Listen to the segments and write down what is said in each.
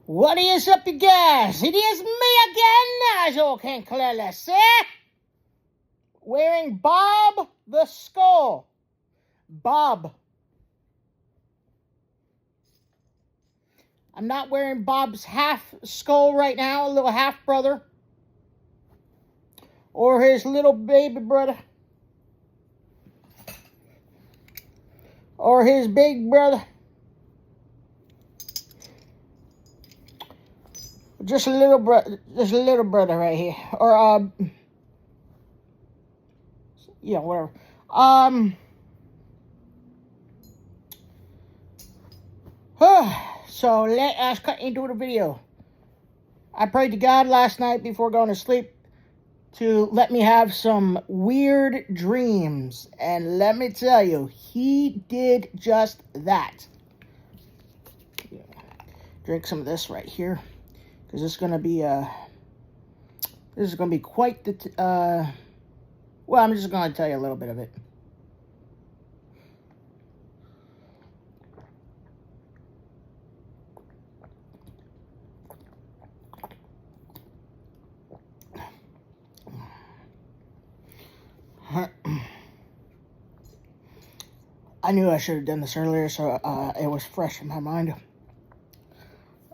What is up, you guys? It is me again, as you can clearly see, wearing Bob the Skull. Bob. I'm not wearing Bob's half skull right now, a little half brother. Or his little baby brother. Or his big brother. Just a little brother right here. Or yeah, whatever. So let us cut into the video. I prayed to God last night before going to sleep to let me have some weird dreams. And let me tell you, he did just that. Drink some of this right here. Because this is going to be quite the, well, I'm just going to tell you a little bit of it. I knew I should have done this earlier, so it was fresh in my mind.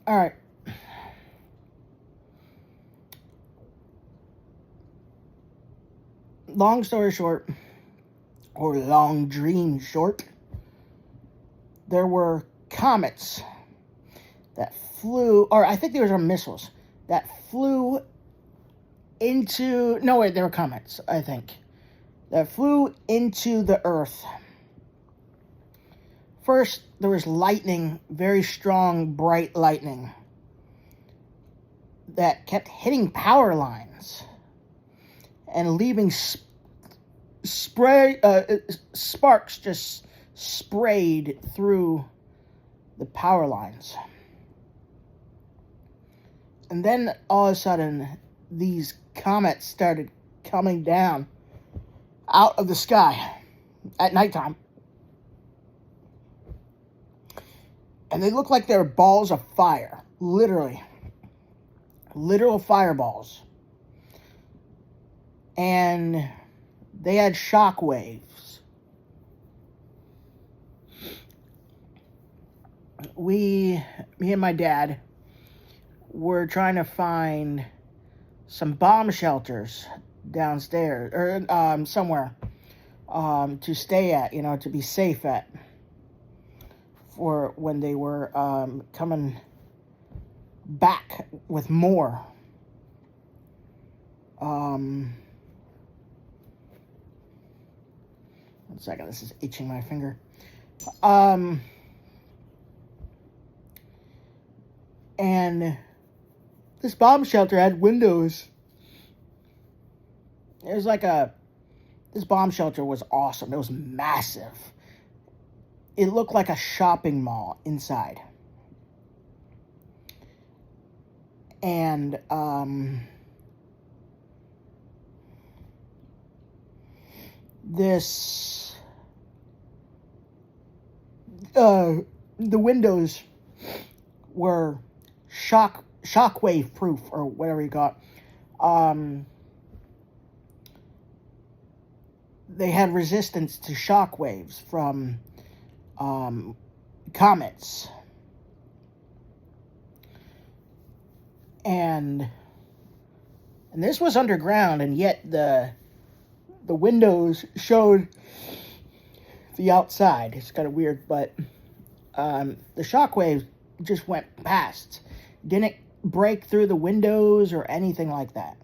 All right. Long story short, or long dream short, there were comets that flew, or I think these were missiles, that flew into, no wait, they were comets, I think, that flew into the earth. First, there was lightning, very strong, bright lightning, that kept hitting power lines and leaving sparks just sprayed through the power lines. And then all of a sudden, these comets started coming down out of the sky at nighttime. And they looked like they were balls of fire, literally. Literal fireballs. And they had shock waves. Me and my dad were trying to find some bomb shelters downstairs, or somewhere, to stay at, to be safe at, for when they were coming back with more. One second, this is itching my finger. And this bomb shelter had windows. It was like this bomb shelter was awesome. It was massive. It looked like a shopping mall inside. And, the windows were shockwave proof, or whatever you got. They had resistance to shock waves from comets. And this was underground, and yet the windows showed the outside. It's kind of weird, but the shockwaves just went past. Didn't break through the windows or anything like that.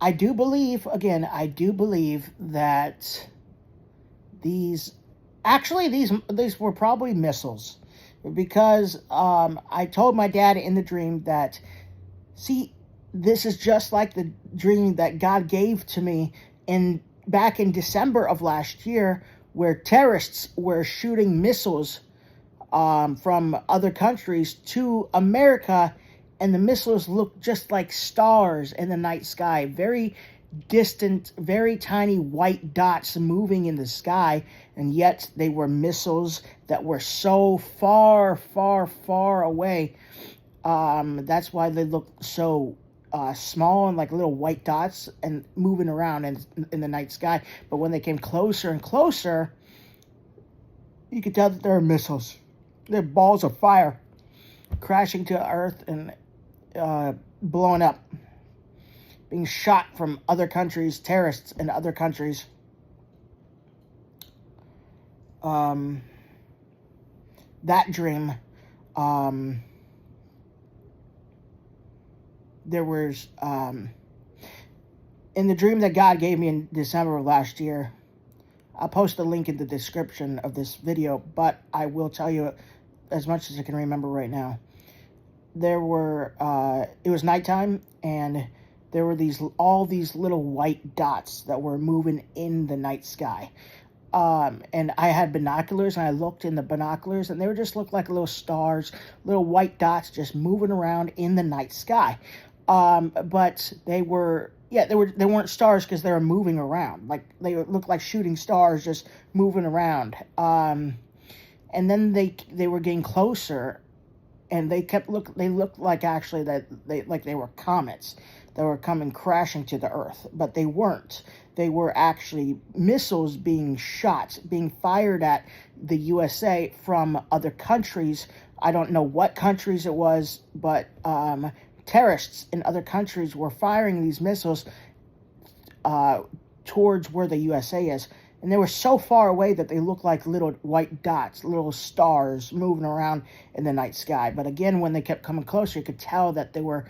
I do believe that these were probably missiles, because I told my dad in the dream that, see, this is just like the dream that God gave to me back in December of last year, where terrorists were shooting missiles from other countries to America, and the missiles looked just like stars in the night sky, very distant, very tiny white dots moving in the sky, and yet they were missiles that were so far, far, far away. That's why they looked so small and like little white dots and moving around in the night sky. But when they came closer and closer, you could tell that they were missiles. They're balls of fire crashing to Earth and blowing up, being shot from other countries, terrorists in other countries. That dream, there was, in the dream that God gave me in December of last year, I'll post a link in the description of this video, but I will tell you as much as I can remember right now. There were, it was nighttime, and there were all these little white dots that were moving in the night sky. And I had binoculars, and I looked in the binoculars, and they were just looked like little stars, little white dots just moving around in the night sky. But they were, they weren't stars because they were moving around. Like, they looked like shooting stars just moving around. And then they were getting closer, and they looked like actually that they were comets that were coming crashing to the Earth, but they weren't. They were actually missiles being fired at the USA from other countries. I don't know what countries it was, but terrorists in other countries were firing these missiles towards where the USA is. And they were so far away that they looked like little white dots, little stars moving around in the night sky. But again, when they kept coming closer, you could tell that they were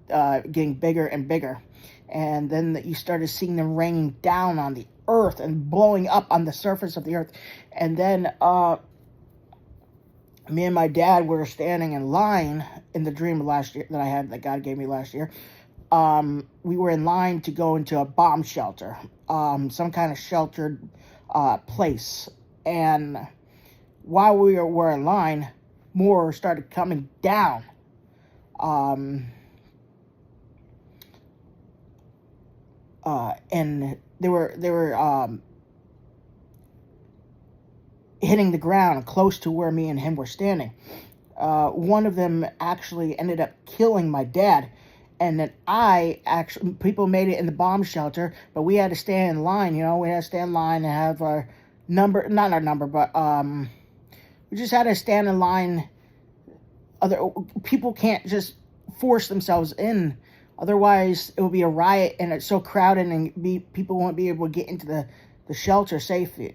getting bigger and bigger. And then you started seeing them raining down on the Earth and blowing up on the surface of the Earth. And then me and my dad were standing in line in the dream last year that God gave me last year. We were in line to go into a bomb shelter, some kind of sheltered place. And while we were in line, more started coming down. And they were hitting the ground close to where me and him were standing. One of them actually ended up killing my dad. And then people made it in the bomb shelter, but we had to stand in line, we had to stand in line and have our number, not our number, but we just had to stand in line. Other people can't just force themselves in, otherwise it will be a riot, and it's so crowded, and people won't be able to get into the shelter safely,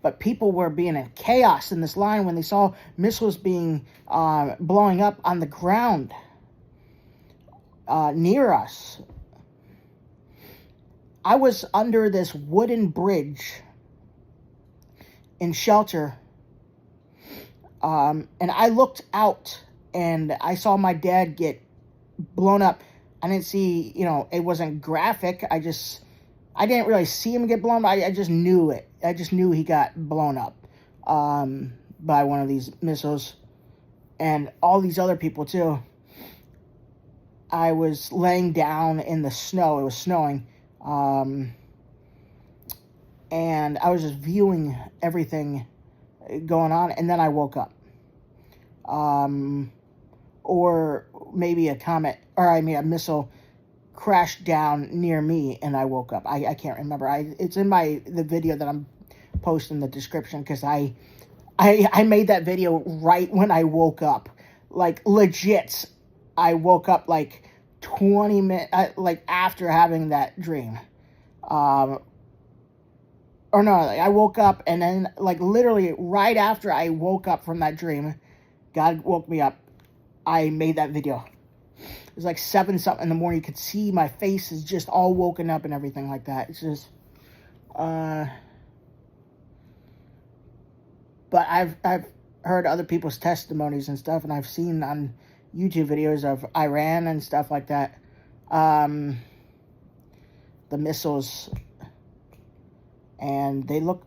But people were being in chaos in this line when they saw missiles being blowing up on the ground. Near us. I was under this wooden bridge in shelter, and I looked out and I saw my dad get blown up. I didn't see, it wasn't graphic. I didn't really see him get blown up. I just knew it. I just knew he got blown up by one of these missiles, and all these other people too. I was laying down in the snow. It was snowing. And I was just viewing everything going on. And then I woke up. Or maybe a missile crashed down near me and I woke up. I can't remember. It's in the video that I'm posting in the description, because I made that video right when I woke up. Like, legit. I woke up like 20 minutes, after having that dream. I woke up, and then, literally right after I woke up from that dream, God woke me up. I made that video. It was like 7-something in the morning. You could see my face is just all woken up and everything like that. It's just, but I've heard other people's testimonies and stuff, and I've seen on YouTube videos of Iran and stuff like that. The missiles, and they look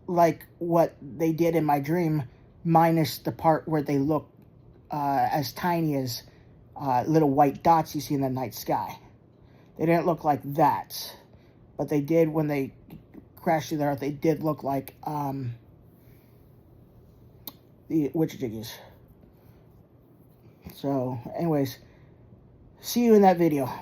like what they did in my dream, minus the part where they look as tiny as little white dots you see in the night sky. They didn't look like that. but they did, when they crashed through the earth, they did look like the witch-jiggies. So, anyways, see you in that video.